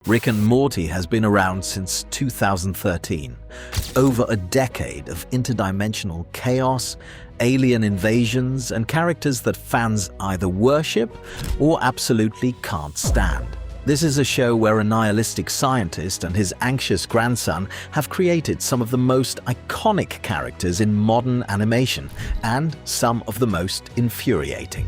Rick and Morty has been around since 2013. Over a decade of interdimensional chaos, alien invasions, and characters that fans either worship or absolutely can't stand. This is a show where a nihilistic scientist and his anxious grandson have created some of the most iconic characters in modern animation and some of the most infuriating.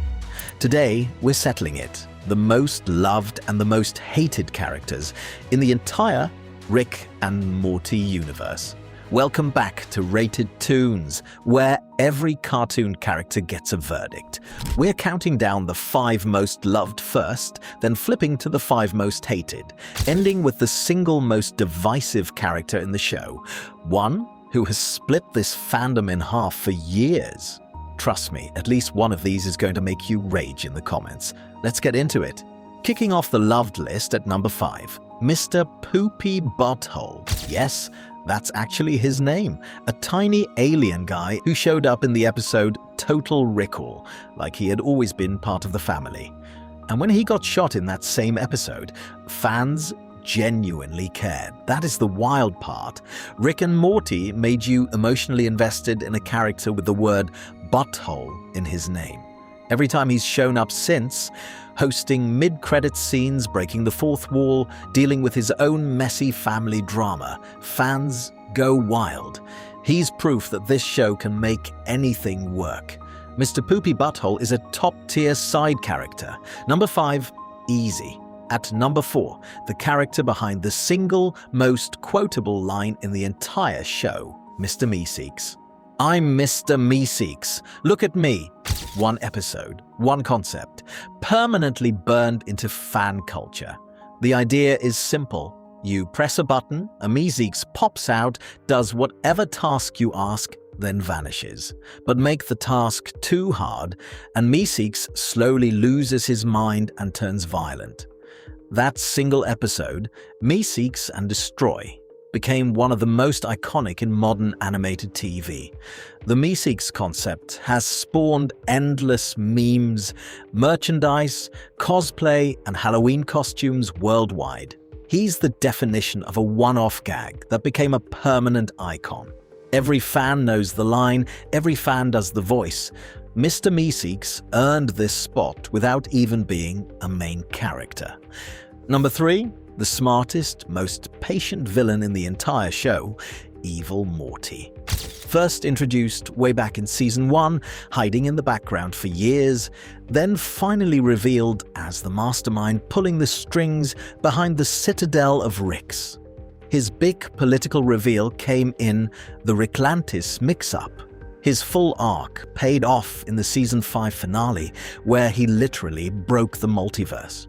Today, we're settling it. The most loved and the most hated characters in the entire Rick and Morty universe. Welcome back to Rated Toons, where every cartoon character gets a verdict. We're counting down the 5 most loved first, then flipping to the 5 most hated, ending with the single most divisive character in the show, one who has split this fandom in half for years. Trust me, at least one of these is going to make you rage in the comments. Let's get into it. Kicking off the loved list at number 5, Mr. Poopybutthole. Yes, that's actually his name. A tiny alien guy who showed up in the episode Total Recall, like he had always been part of the family. And when he got shot in that same episode, fans genuinely cared. That is the wild part. Rick and Morty made you emotionally invested in a character with the word butthole in his name. Every time he's shown up since, hosting mid-credits scenes, breaking the fourth wall, dealing with his own messy family drama, fans go wild. He's proof that this show can make anything work. Mr. Poopybutthole is a top-tier side character. Number 5, Easy. At number 4, the character behind the single most quotable line in the entire show, Mr. Meeseeks. I'm Mr. Meeseeks. Look at me. One episode, one concept, permanently burned into fan culture. The idea is simple. You press a button, a Meeseeks pops out, does whatever task you ask, then vanishes. But make the task too hard, and Meeseeks slowly loses his mind and turns violent. That single episode, Meeseeks and Destroy, became one of the most iconic in modern animated TV. The Meeseeks concept has spawned endless memes, merchandise, cosplay, and Halloween costumes worldwide. He's the definition of a one-off gag that became a permanent icon. Every fan knows the line, every fan does the voice. Mr. Meeseeks earned this spot without even being a main character. Number 3, the smartest, most patient villain in the entire show, Evil Morty. First introduced way back in Season 1, hiding in the background for years, then finally revealed as the mastermind pulling the strings behind the citadel of Ricks. His big political reveal came in the Ricklantis mix-up. His full arc paid off in the Season 5 finale, where he literally broke the multiverse.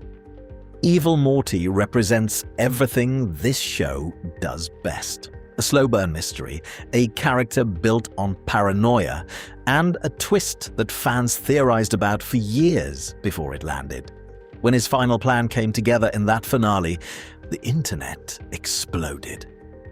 Evil Morty represents everything this show does best. A slow burn mystery, a character built on paranoia, and a twist that fans theorized about for years before it landed. When his final plan came together in that finale, the internet exploded.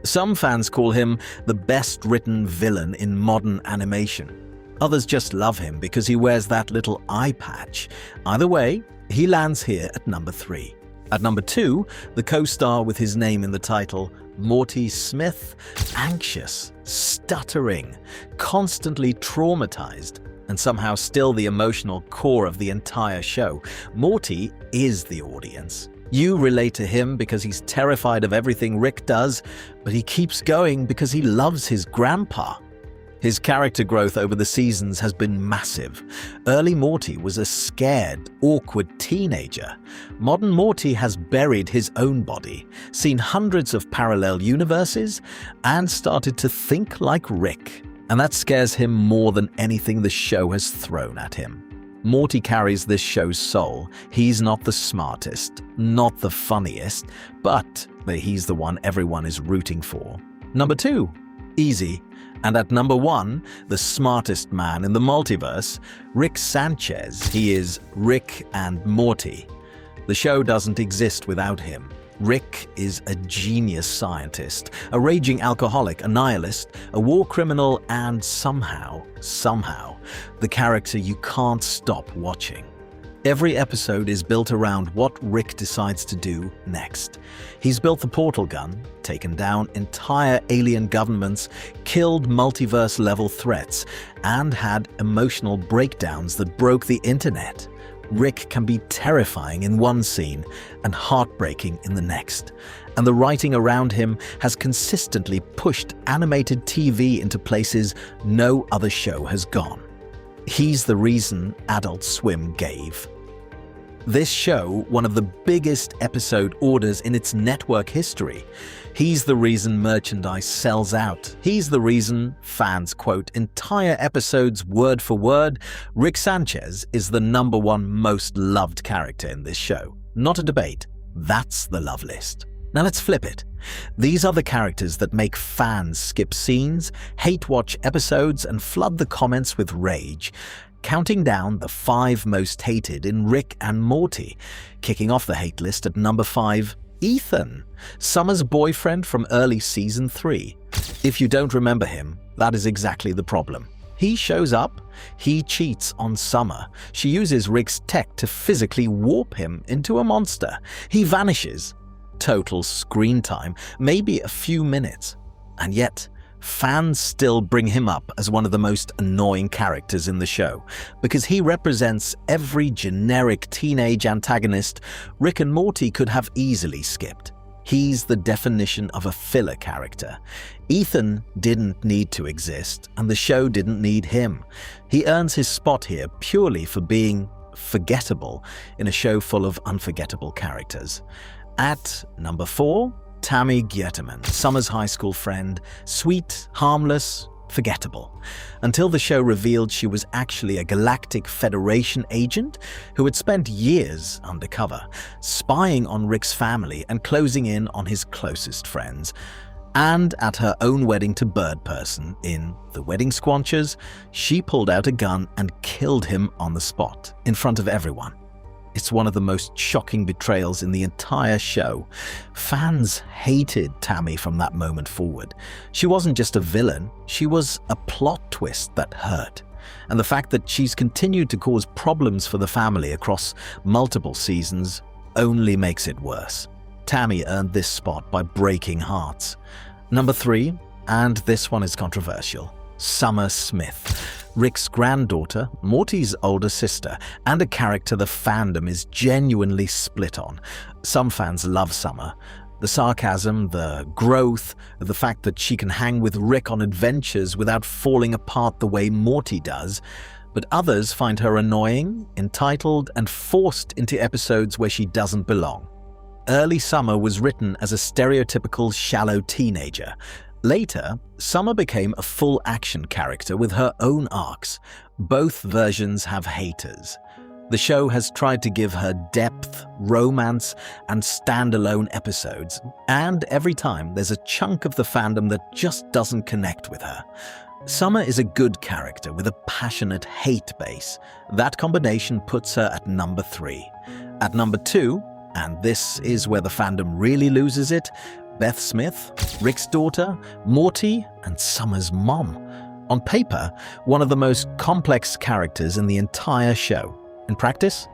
Some fans call him the best-written villain in modern animation. Others just love him because he wears that little eye patch. Either way, he lands here at number 3. At number 2, the co-star with his name in the title, Morty Smith, anxious, stuttering, constantly traumatized, and somehow still the emotional core of the entire show. Morty is the audience. You relate to him because he's terrified of everything Rick does, but he keeps going because he loves his grandpa. His character growth over the seasons has been massive. Early Morty was a scared, awkward teenager. Modern Morty has buried his own body, seen hundreds of parallel universes, and started to think like Rick. And that scares him more than anything the show has thrown at him. Morty carries this show's soul. He's not the smartest, not the funniest, but he's the one everyone is rooting for. Number 2, Easy. And at number 1, the smartest man in the multiverse, Rick Sanchez. He is Rick and Morty. The show doesn't exist without him. Rick is a genius scientist, a raging alcoholic, a nihilist, a war criminal, and somehow, the character you can't stop watching. Every episode is built around what Rick decides to do next. He's built the portal gun, taken down entire alien governments, killed multiverse-level threats, and had emotional breakdowns that broke the internet. Rick can be terrifying in one scene and heartbreaking in the next, and the writing around him has consistently pushed animated TV into places no other show has gone. He's the reason Adult Swim gave this show one of the biggest episode orders in its network history. He's the reason merchandise sells out. He's the reason fans quote entire episodes word for word. Rick Sanchez is the #1 most loved character in this show. Not a debate. That's the love list. Now let's flip it. These are the characters that make fans skip scenes, hate watch episodes, and flood the comments with rage. Counting down the 5 most hated in Rick and Morty. Kicking off the hate list at number 5, Ethan, Summer's boyfriend from early season 3. If you don't remember him, that is exactly the problem. He shows up, he cheats on Summer, she uses Rick's tech to physically warp him into a monster. He vanishes. Total screen time, maybe a few minutes. And yet, fans still bring him up as one of the most annoying characters in the show, because he represents every generic teenage antagonist Rick and Morty could have easily skipped. He's the definition of a filler character. Ethan didn't need to exist, and the show didn't need him. He earns his spot here purely for being forgettable in a show full of unforgettable characters. At number 4, Tammy Guetermann, Summer's high school friend, sweet, harmless, forgettable. Until the show revealed she was actually a Galactic Federation agent who had spent years undercover, spying on Rick's family and closing in on his closest friends. And at her own wedding to Bird Person in The Wedding Squanchers, she pulled out a gun and killed him on the spot, in front of everyone. It's one of the most shocking betrayals in the entire show. Fans hated Tammy from that moment forward. She wasn't just a villain, she was a plot twist that hurt. And the fact that she's continued to cause problems for the family across multiple seasons only makes it worse. Tammy earned this spot by breaking hearts. Number 3, and this one is controversial, Summer Smith. Rick's granddaughter, Morty's older sister, and a character the fandom is genuinely split on. Some fans love Summer. The sarcasm, the growth, the fact that she can hang with Rick on adventures without falling apart the way Morty does. But others find her annoying, entitled, and forced into episodes where she doesn't belong. Early Summer was written as a stereotypical shallow teenager. Later, Summer became a full-action character with her own arcs. Both versions have haters. The show has tried to give her depth, romance, and standalone episodes, and every time there's a chunk of the fandom that just doesn't connect with her. Summer is a good character with a passionate hate base. That combination puts her at number 3. At number 2, and this is where the fandom really loses it, Beth Smith, Rick's daughter, Morty, and Summer's mom. On paper, one of the most complex characters in the entire show. In practice,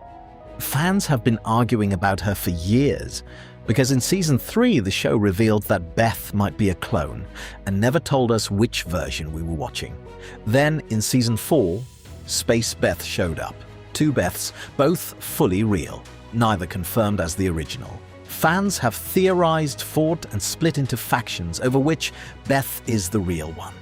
fans have been arguing about her for years, because in season 3 the show revealed that Beth might be a clone, and never told us which version we were watching. Then in season 4, Space Beth showed up. 2 Beths, both fully real, neither confirmed as the original. Fans have theorized, fought, and split into factions over which Beth is the real one.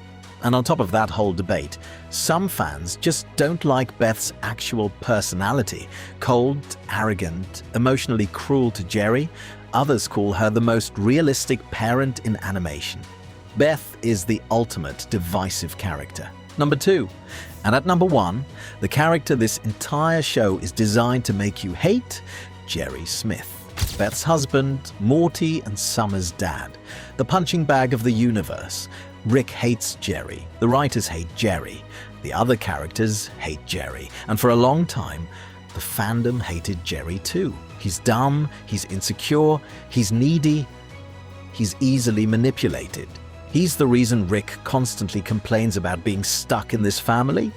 And on top of that whole debate, some fans just don't like Beth's actual personality. Cold, arrogant, emotionally cruel to Jerry. Others call her the most realistic parent in animation. Beth is the ultimate divisive character. Number 2. And at number 1, the character this entire show is designed to make you hate, Jerry Smith. Beth's husband, Morty, and Summer's dad. The punching bag of the universe. Rick hates Jerry. The writers hate Jerry. The other characters hate Jerry. And for a long time, the fandom hated Jerry too. He's dumb, he's insecure, he's needy, he's easily manipulated. He's the reason Rick constantly complains about being stuck in this family.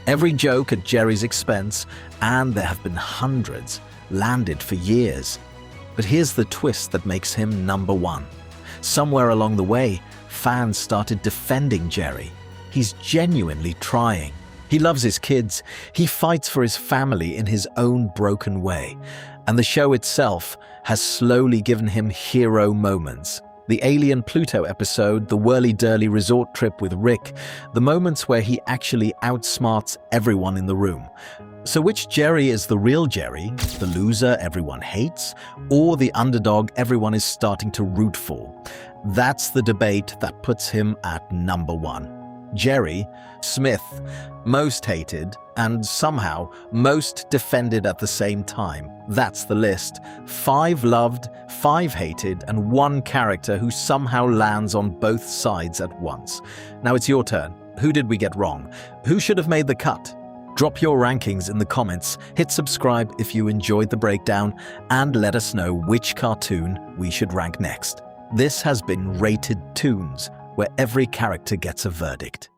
Every joke at Jerry's expense, and there have been hundreds, landed for years. But here's the twist that makes him number one. Somewhere along the way, fans started defending Jerry. He's genuinely trying. He loves his kids. He fights for his family in his own broken way. And the show itself has slowly given him hero moments. The Alien Pluto episode, the whirly-dirly resort trip with Rick, the moments where he actually outsmarts everyone in the room. So which Jerry is the real Jerry, the loser everyone hates, or the underdog everyone is starting to root for? That's the debate that puts him at number one. Jerry Smith, most hated and somehow most defended at the same time. That's the list. 5 loved, 5 hated, and 1 character who somehow lands on both sides at once. Now it's your turn. Who did we get wrong? Who should have made the cut? Drop your rankings in the comments, hit subscribe if you enjoyed the breakdown, and let us know which cartoon we should rank next. This has been Rated Toons, where every character gets a verdict.